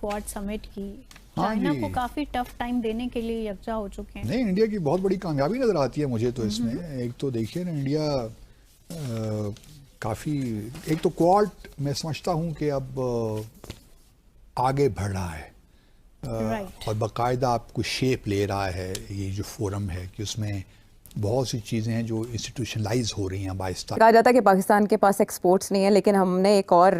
Quad summit की, China को काफी टफ टाइम देने के लिए यकजा हो चुके हैं। नहीं, इंडिया की बहुत बड़ी कामयाबी नज़र आती है मुझे तो इसमें। एक तो देखिए ना, इंडिया काफ़ी, एक तो क्वाड मैं समझता हूँ कि अब आगे बढ़ रहा है और बाकायदा आपको शेप ले रहा है ये जो फोरम है, कि उसमें बहुत सी चीज़ें हैं जो इंस्टीट्यूशनलाइज हो रही हैं बाइस्ता। कहा जाता है कि पाकिस्तान के पास एक्सपोर्ट्स नहीं है, लेकिन हमने एक और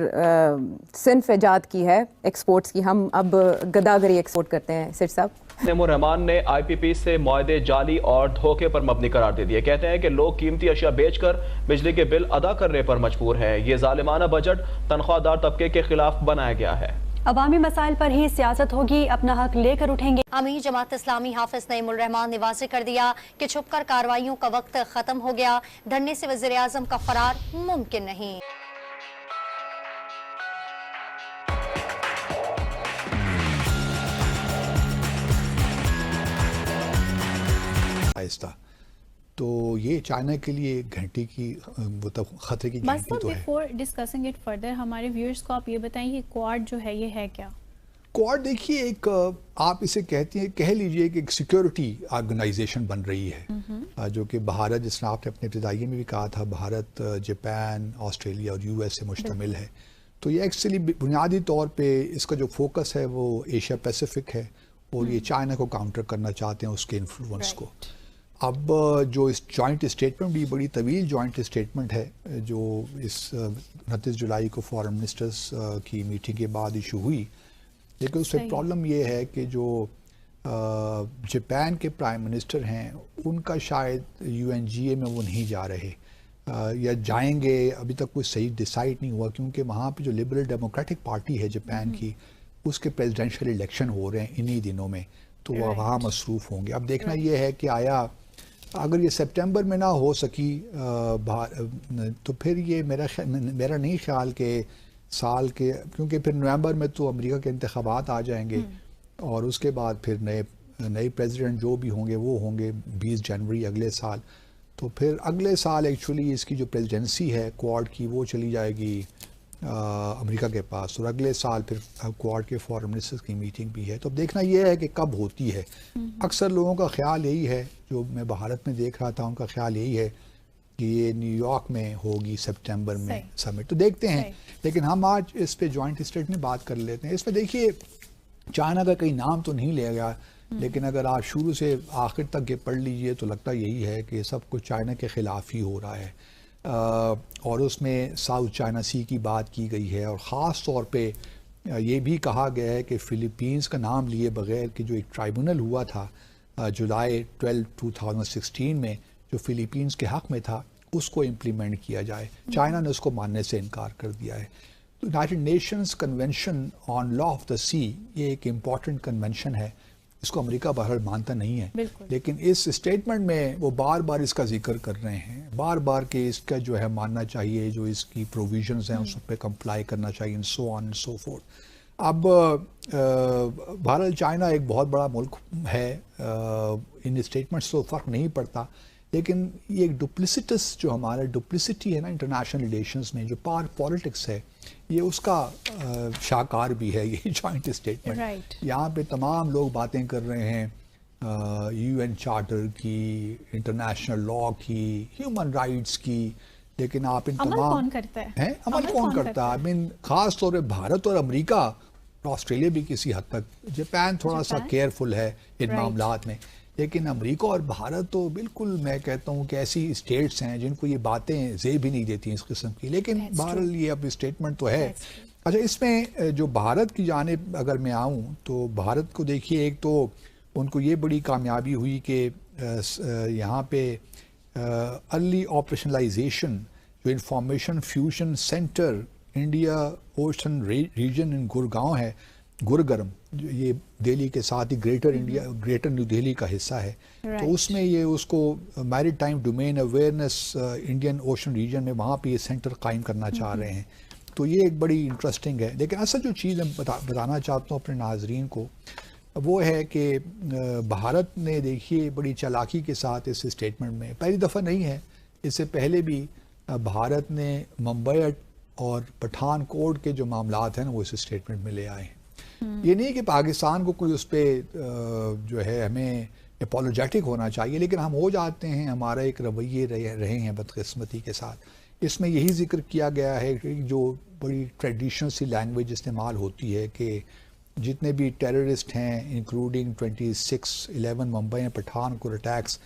सिन्फ ईजाद की है एक्सपोर्ट्स की। हम अब गदागरी एक्सपोर्ट करते हैं। सिर साहब, तैमूर रहमान ने IPP से मुआहदे जाली और धोखे पर मबनी करार दे दिए। कहते हैं कि लोग कीमती अशिया बेचकर बिजली के बिल अदा करने पर मजबूर हैं। ये जालिमाना बजट तनख्वाहदार तबके के खिलाफ बनाया गया है। अवामी मसाइल पर ही सियासत होगी, अपना हक लेकर उठेंगे। अमीर जमात इस्लामी हाफिज तैमूर रहमान ने वाज़ेह कर दिया कि छुपकर कार्रवाइयों का वक्त खत्म हो गया, धरने से वज़ीर आज़म का फरार मुमकिन नहीं। आहिस्ता तो ये चाइना के लिए घंटे की मतलब खतरे की घंटी तो है। बिफोर डिस्कसिंग इट फर्दर, हमारे व्यूअर्स को आप ये बताइए क्वाड जो है ये है क्या? क्वाड देखिए, एक आप इसे कहते हैं, कह लीजिए कि एक सिक्योरिटी ऑर्गेनाइजेशन बन रही है, जो कि भारत, जिसने आपने अपने इब्तिदाई में भी कहा था, भारत, जापान, ऑस्ट्रेलिया और US से मुश्तमिल है। तो ये एक्चुअली बुनियादी तौर पे इसका जो फोकस है वो एशिया पैसिफिक है, और ये चाइना को काउंटर करना चाहते हैं, उसके इन्फ्लुएंस को। अब जो इस जॉइंट स्टेटमेंट भी बड़ी तवील जॉइंट स्टेटमेंट है, जो इस 29 जुलाई को फॉरेन मिनिस्टर्स की मीटिंग के बाद इशू हुई, लेकिन उसमें प्रॉब्लम ये है कि जो जापान के प्राइम मिनिस्टर हैं, उनका शायद UNGA में वो नहीं जा रहे, या जाएंगे, अभी तक कोई सही डिसाइड नहीं हुआ, क्योंकि वहाँ पे जो लिबरल डेमोक्रेटिक पार्टी है जापान की, उसके प्रेसिडेंशियल इलेक्शन हो रहे हैं इन्हीं दिनों में, तो वह वहाँ मसरूफ़ होंगे। अब देखना ये है कि आया अगर ये सितंबर में ना हो सकी तो फिर ये मेरा नहीं ख्याल के साल के, क्योंकि फिर नवंबर में तो अमेरिका के इंतखाबात आ जाएंगे, और उसके बाद फिर नए प्रेसिडेंट जो भी होंगे वो होंगे 20 जनवरी अगले साल। तो फिर अगले साल एक्चुअली इसकी जो प्रेसिडेंसी है क्वाड की, वो चली जाएगी अमेरिका के पास, और अगले साल फिर क्वाड के फॉरेन मिनिस्टर्स की मीटिंग भी है। तो अब देखना ये है कि कब होती है। अक्सर लोगों का ख्याल यही है, जो मैं भारत में देख रहा था उनका ख्याल यही है कि ये न्यूयॉर्क में होगी सितंबर में समिट। तो देखते हैं, लेकिन हम आज इस पे जॉइंट स्टेट में बात कर लेते हैं। इसमें देखिए, चाइना का कहीं नाम तो नहीं लिया गया, लेकिन अगर आप शुरू से आखिर तक ये पढ़ लीजिए तो लगता यही है कि सब कुछ चाइना के ख़िलाफ़ ही हो रहा है, और उसमें साउथ चाइना सी की बात की गई है, और ख़ास तौर पे ये भी कहा गया है कि फ़िलीपींस का नाम लिए बगैर कि जो एक ट्राइब्यूनल हुआ था जुलाई 12, 2016 में, जो फ़िलीपींस के हक़ में था, उसको इम्प्लीमेंट किया जाए। चाइना ने उसको मानने से इनकार कर दिया है। तो United Nations convention on law of the sea, ये एक इम्पॉर्टेंट कन्वेंशन है, इसको अमेरिका बहरहाल मानता नहीं है, लेकिन इस स्टेटमेंट में वो बार बार इसका जिक्र कर रहे हैं, बार बार कि इसका जो है मानना चाहिए, जो इसकी प्रोविजंस हैं उस पर कंप्लाई करना चाहिए, so on and so fourth. अब भारत चाइना एक बहुत बड़ा मुल्क है, इन स्टेटमेंट्स तो फ़र्क नहीं पड़ता, लेकिन ये एक डुप्लिसिटस, जो हमारा डुप्लिसिटी है ना इंटरनेशनल रिलेशंस में, जो पावर पॉलिटिक्स है, ये उसका शाकार भी है ये जॉइंट स्टेटमेंट। यहाँ पे तमाम लोग बातें कर रहे हैं UN चार्टर की, इंटरनेशनल लॉ की, ह्यूमन राइट्स की, लेकिन आप इन तमाम कौन करता है? अमल कौन करता है? आई मीन खास तौर पे भारत और अमेरिका, ऑस्ट्रेलिया भी किसी हद तक, जापान थोड़ा सा केयरफुल है इन मामलात में, लेकिन अमेरिका और भारत तो बिल्कुल, मैं कहता हूँ कि ऐसी स्टेट्स हैं जिनको ये बातें ज़ेब भी नहीं देती इस किस्म की, लेकिन बहरहाल ये अब स्टेटमेंट तो है। अच्छा, इसमें जो भारत की जानिब अगर मैं आऊँ तो भारत को देखिए, एक तो उनको ये बड़ी कामयाबी हुई कि यहाँ पे अर्ली ऑपरेशनलाइजेशन, जो information fusion centre India ocean region in Gurgaon है, गुरुग्राम, ये दिल्ली के साथ ही ग्रेटर न्यू दिल्ली का हिस्सा है, तो उसमें ये उसको maritime domain awareness Indian ocean region में, वहाँ पे ये सेंटर कायम करना चाह रहे हैं। तो ये एक बड़ी इंटरेस्टिंग है। लेकिन असल जो चीज़ मैं बताना चाहता हूँ अपने नाजरीन को, वो है कि भारत ने देखिए बड़ी चालाकी के साथ इस स्टेटमेंट में, पहली दफ़ा नहीं है, इससे पहले भी भारत ने मुंबई और पठानकोट के जो मामलात हैं ना, वो इस स्टेटमेंट में ले आए हैं। یہ نہیں کہ پاکستان کو کوئی اس پہ جو ہے ہمیں اپولوجیٹک ہونا چاہیے، لیکن ہم ہو جاتے ہیں، ہمارا ایک رویے رہے ہیں بدقسمتی کے ساتھ. اس میں یہی ذکر کیا گیا ہے کہ جو بڑی ٹریڈیشنل سی لینگویج استعمال ہوتی ہے کہ جتنے بھی ٹیررسٹ ہیں انکلوڈنگ 26/11 ممبئی میں Pathankot attacks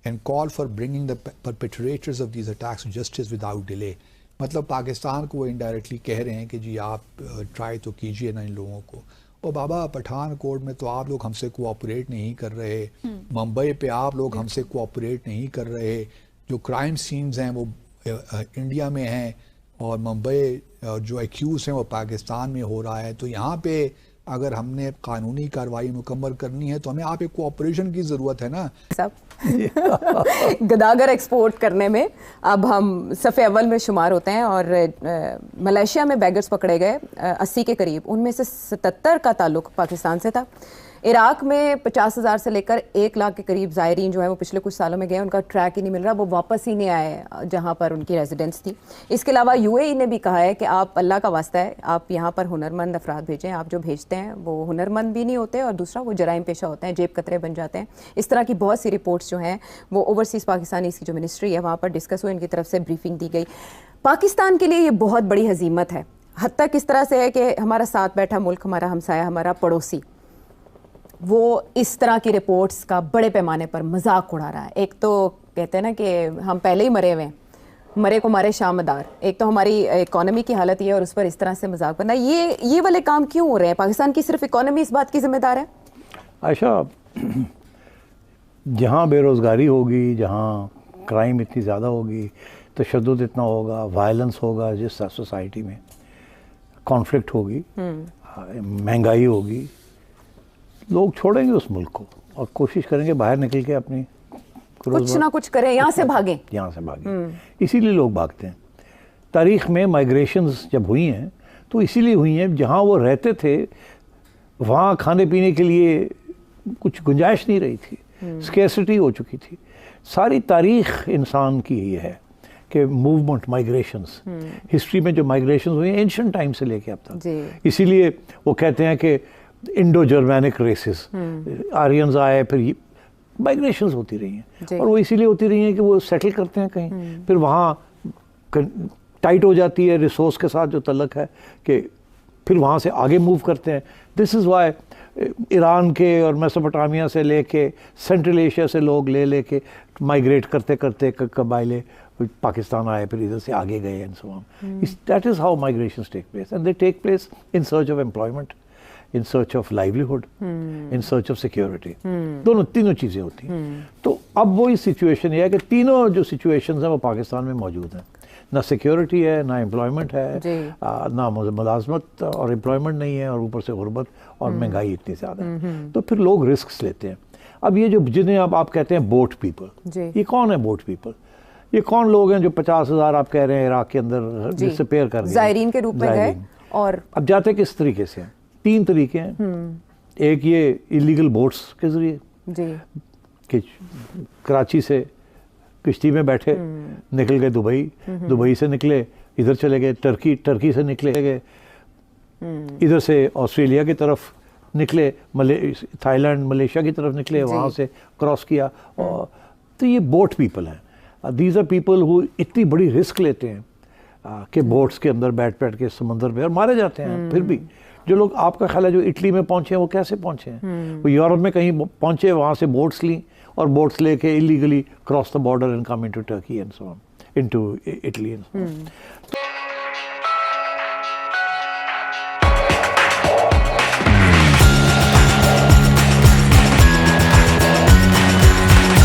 and call for bringing the perpetrators of these attacks justice without delay. مطلب پاکستان کو وہ انڈائریکٹلی کہہ رہے ہیں کہ جی آپ ٹرائی تو کیجئے نا ان لوگوں کو. اور بابا پٹھان کوٹ میں تو آپ لوگ ہم سے کوآپریٹ نہیں کر رہے، ممبئی پہ آپ لوگ ہم سے کوآپریٹ نہیں کر رہے، جو کرائم سینز ہیں وہ انڈیا میں ہیں اور ممبئی جو ایکیوز ہیں وہ پاکستان میں ہو رہا ہے. تو یہاں پہ اگر ہم نے قانونی کارروائی مکمل کرنی ہے تو ہمیں آپ ایک کوآپریشن کی ضرورت ہے نا. گداگر ایکسپورٹ کرنے میں اب ہم صف اول میں شمار ہوتے ہیں، اور ملیشیا میں بیگرز پکڑے گئے 80 کے قریب، ان میں سے 77 کا تعلق پاکستان سے تھا. عراق میں 50,000 سے لے کر 1 لاکھ کے قریب زائرین جو ہیں وہ پچھلے کچھ سالوں میں گئے، ان کا ٹریک ہی نہیں مل رہا، وہ واپس ہی نہیں آئے جہاں پر ان کی ریزیڈنس تھی. اس کے علاوہ UAE نے بھی کہا ہے کہ آپ اللہ کا واسطہ ہے آپ یہاں پر ہنرمند افراد بھیجیں، آپ جو بھیجتے ہیں وہ ہنرمند بھی نہیں ہوتے، اور دوسرا وہ جرائم پیشہ ہوتے ہیں، جیب کترے بن جاتے ہیں. اس طرح کی بہت سی رپورٹس جو ہیں وہ اوورسیز پاکستانیز کی جو منسٹری ہے وہاں پر ڈسکس ہوئی، ان کی طرف سے بریفنگ دی گئی. پاکستان کے لیے یہ بہت بڑی ہزیمت ہے، حتیٰ کس طرح سے ہے کہ ہمارا ساتھ بیٹھا ملک، ہمارا ہمسایہ، ہمارا پڑوسی، وہ اس طرح کی رپورٹس کا بڑے پیمانے پر مذاق اڑا رہا ہے. ایک تو کہتے ہیں نا کہ ہم پہلے ہی مرے ہوئے ہیں، مرے کو مارے شام مدار. ایک تو ہماری اکانومی کی حالت یہ ہے اور اس پر اس طرح سے مذاق بنا. یہ والے کام کیوں ہو رہے ہیں؟ پاکستان کی صرف اکانومی اس بات کی ذمہ دار ہے؟ عائشہ، جہاں بے روزگاری ہوگی، جہاں کرائم اتنی زیادہ ہوگی، تشدد اتنا ہوگا، وائلنس ہوگا، جس سوسائٹی میں کانفلکٹ ہوگی، مہنگائی ہوگی، لوگ چھوڑیں گے اس ملک کو اور کوشش کریں گے باہر نکل کے اپنی کچھ نہ کچھ کریں، یہاں سے بھاگیں. اسی لیے لوگ بھاگتے ہیں. تاریخ میں مائیگریشنز جب ہوئی ہیں تو اسی لیے ہوئی ہیں جہاں وہ رہتے تھے وہاں کھانے پینے کے لیے کچھ گنجائش نہیں رہی تھی، اسکیرسٹی ہو چکی تھی. ساری تاریخ انسان کی یہ ہے کہ موومنٹ، مائیگریشنز، ہسٹری میں جو مائیگریشنز ہوئی ہیں اینشنٹ ٹائم سے لے کے اب تک. اسی لیے وہ کہتے ہیں کہ انڈو جرمینک ریسز، آرینز آئے، پھر مائیگریشنز ہوتی رہی ہیں، اور وہ اسی لیے ہوتی رہی ہیں کہ وہ سیٹل کرتے ہیں کہیں، پھر وہاں ٹائٹ ہو جاتی ہے ریسورس کے ساتھ جو تعلق ہے کہ پھر وہاں سے آگے موو کرتے ہیں. دس از وائی ایران کے اور میسوپوٹامیہ سے لے کے سینٹرل ایشیا سے لوگ لے کے مائیگریٹ کرتے کرتے قبائلے پاکستان آئے، پھر ادھر سے آگے گئے and so on. That is how migrations take place, and they take place in search of employment, in search of livelihood, in search of security. تینوں چیزیں ہوتی ہیں. تو اب وہی سچویشن یہ ہے کہ تینوں جو سچویشنز ہیں وہ پاکستان میں موجود ہیں. نہ سیکیورٹی ہے، نہ امپلائمنٹ ہے، نہ ملازمت اور امپلائمنٹ نہیں ہے، اور اوپر سے غربت اور مہنگائی اتنی زیادہ ہے. تو پھر لوگ رسکس لیتے ہیں. اب یہ جو جنہیں آپ کہتے ہیں بوٹ پیپل، یہ کون ہے بوٹ پیپل؟ یہ کون لوگ ہیں جو 50,000 آپ کہہ رہے ہیں عراق کے اندر ڈسپیئر کر گئے، زائرین کے روپ میں گئے؟ اور اب جاتے کس طریقے سے ہیں؟ 3 طریقے ہیں. ایک یہ ایلیگل بوٹس کے ذریعے کہ کراچی سے کشتی میں بیٹھے نکل گئے دبئی سے نکلے ادھر چلے گئے ٹرکی سے نکلے گئے ادھر سے آسٹریلیا کی طرف نکلے، تھائی لینڈ ملیشیا کی طرف نکلے، وہاں سے کراس کیا. تو یہ بوٹ پیپل ہیں. دیز آر پیپل ہو اتنی بڑی رسک لیتے ہیں کہ بوٹس کے اندر بیٹھ کے سمندر میں، اور مارے جاتے ہیں. پھر بھی جو لوگ آپ کا خیال ہے جو اٹلی میں پہنچے ہیں وہ کیسے پہنچے ہیں؟ وہ یورپ میں کہیں پہنچے، وہاں سے بوٹس لیں اور بوٹس لے کے illegally cross the border and come into Turkey and so on, into Italy and so on.